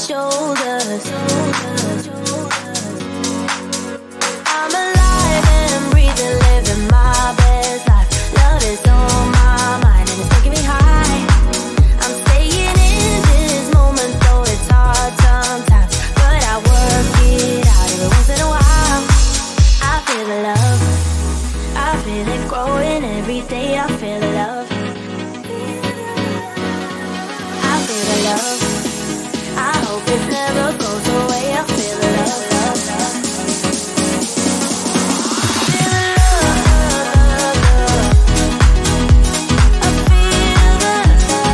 shoulders. I'm alive and breathing, living my best life. Love is on my mind and it's taking me high. I'm staying in this moment, though it's hard sometimes, but I work it out every once in a while. I feel the love, I feel it growing every day. I feel the love, I feel the love. I hope it never goes away. I feel the love, love, love. Feel the love, love, love. I feel the love.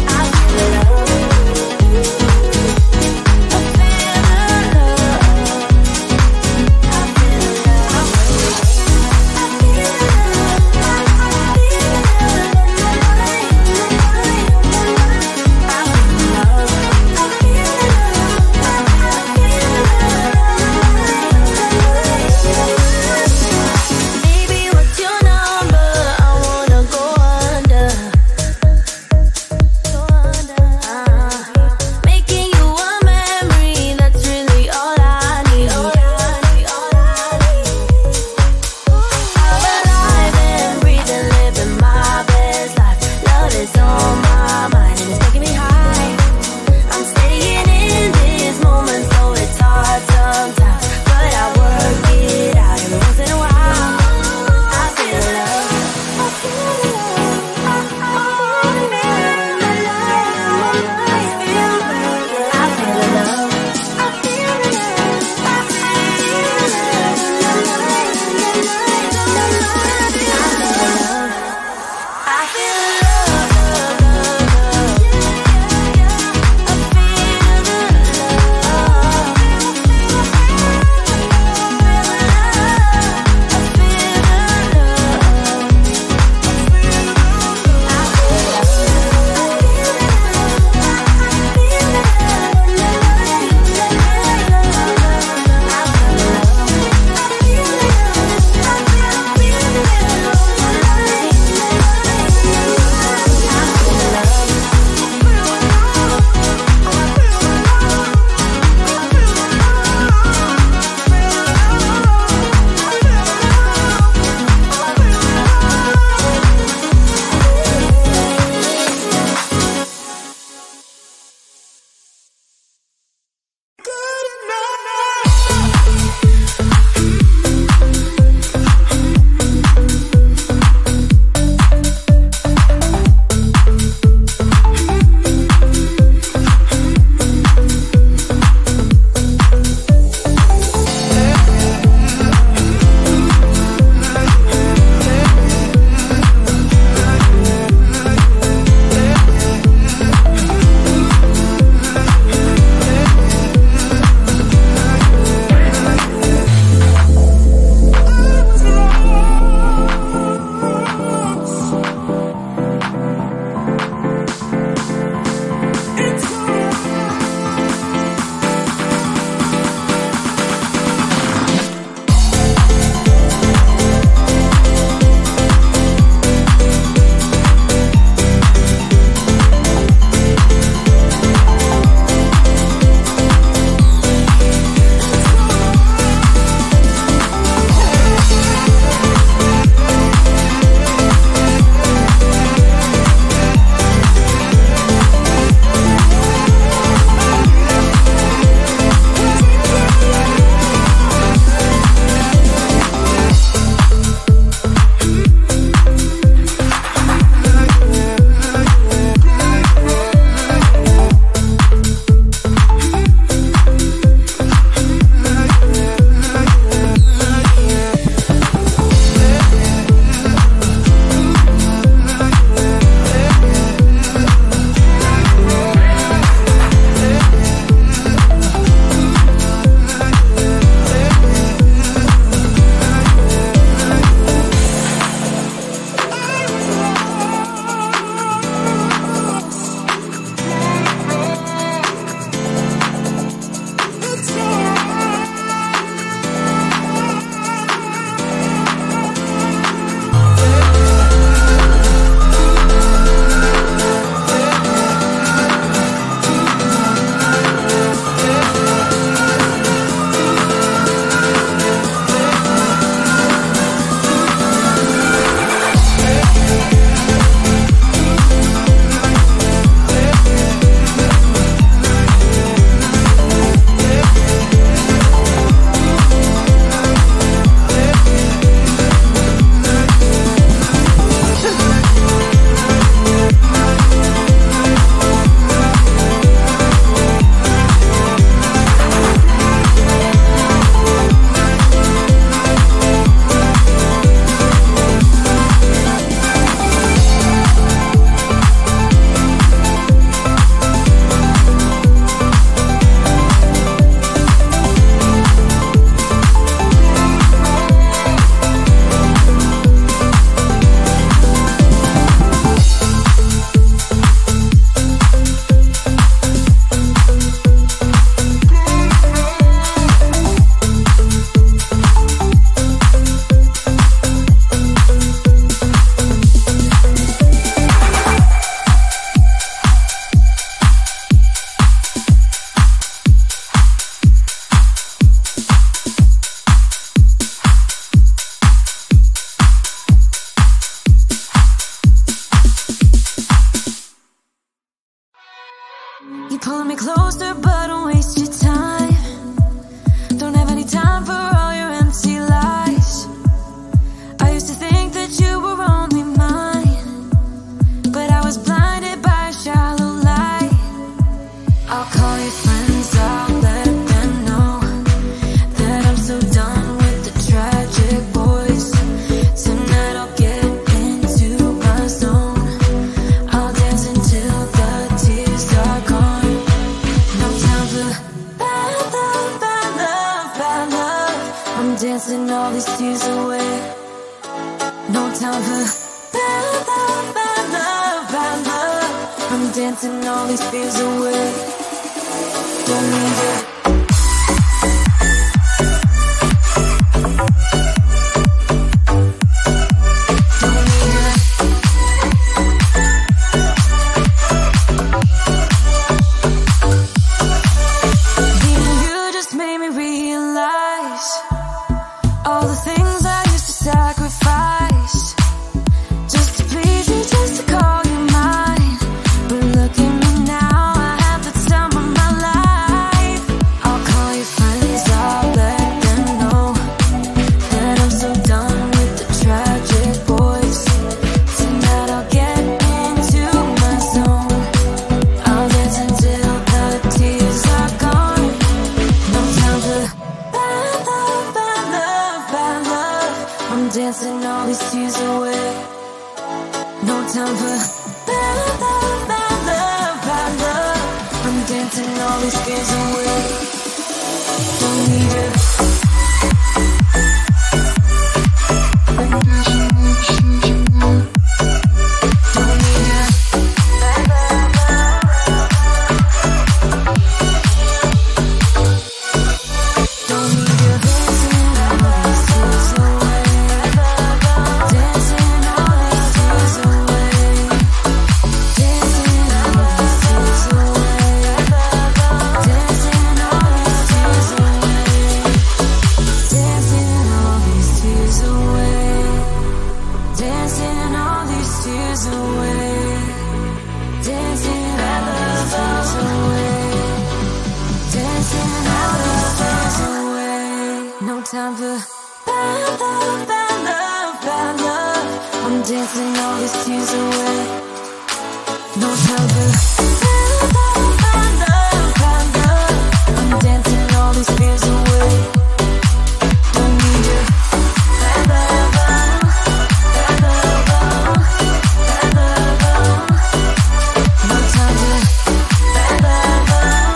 I feel the love. I feel the love. I feel the love. I feel the Baby, what's your number? I wanna go under. Making you a memory, that's really all I need. I'm alive and breathing, living my best life. Love is on my mind and it's taking me high. I'm staying in this moment, though it's hard sometimes, but I work it out every once in a while. I feel love. I feel love. I feel love. I feel pulling me closer, but don't waste your time. Don't have any time for all your empty lies. I used to think that you were only mine, but I was blinded by a shallow light. I'll call your friends, I'll let them know that I'm so done with the tragic boys. Tonight I'll get into my zone. I'll dance until the tears are gone. No time for bad love, bad love, bad love. I'm dancing all these tears away. No time for bad love, bad love, bad love. I'm dancing all these fears away. Don't need it. Dancing all these tears away. No time for bad love, bad love, bad love. I'm dancing all these fears away. Don't need it. Time for bad love, bad love, bad love. I'm dancing all these tears away. No time for bad love, bad love, bad love. I'm dancing all these fears away. Don't need you. Bad love, bad love, bad love. No time for bad love, bad love.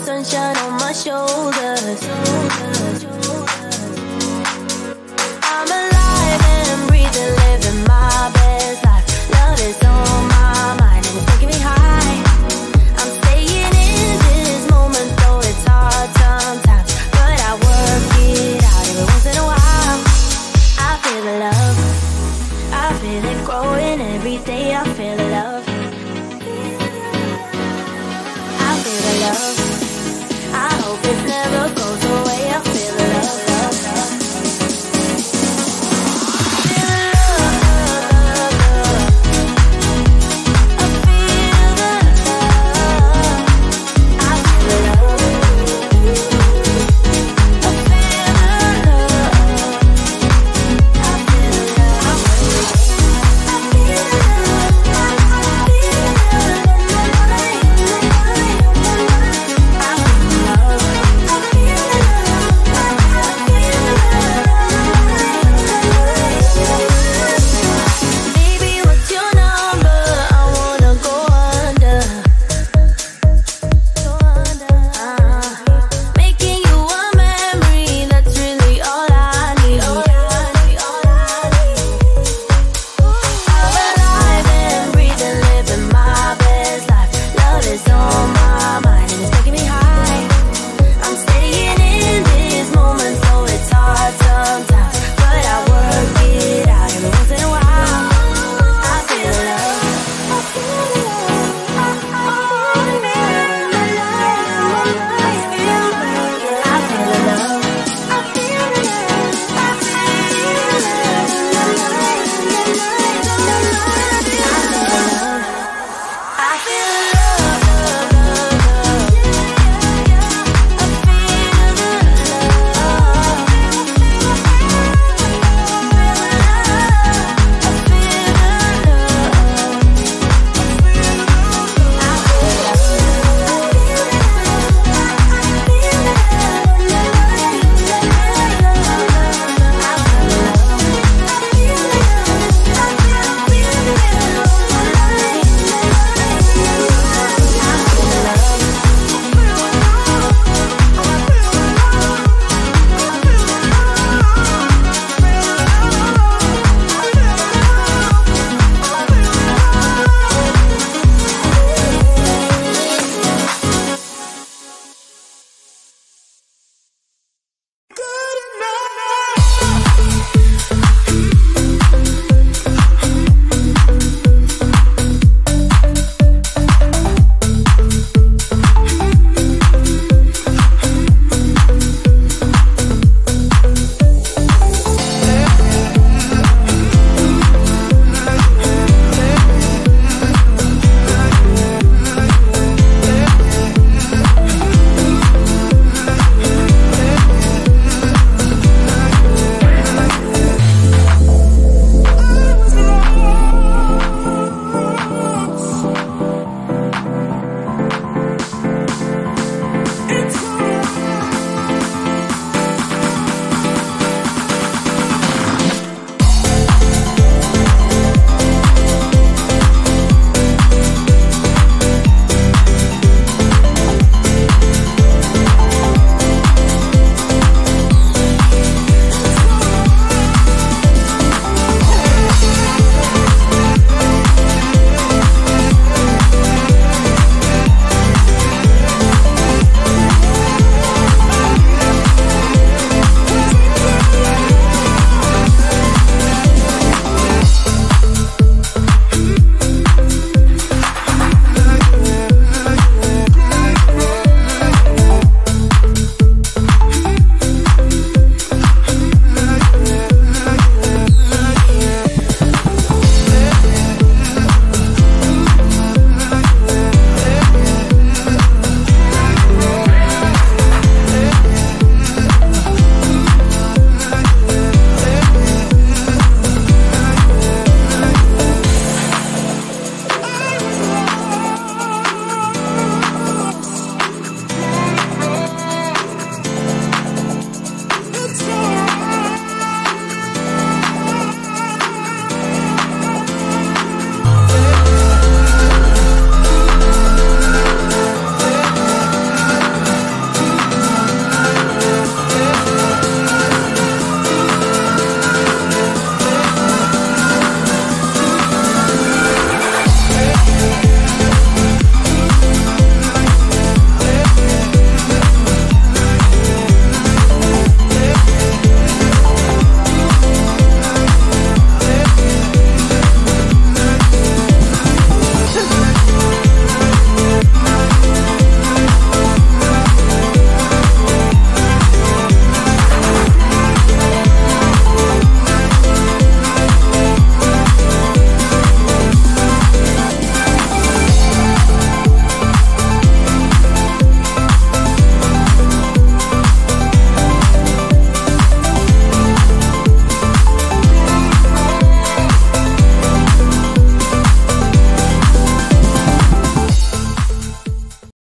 Sunshine on my shoulders. I'm alive and breathing, living my best life. Love is on my mind and it's taking me high. I'm staying in this moment, though it's hard sometimes, but I work it out every once in a while. I feel the love, I feel it growing every day. I feel the love, I feel the love. I hope it never goes away.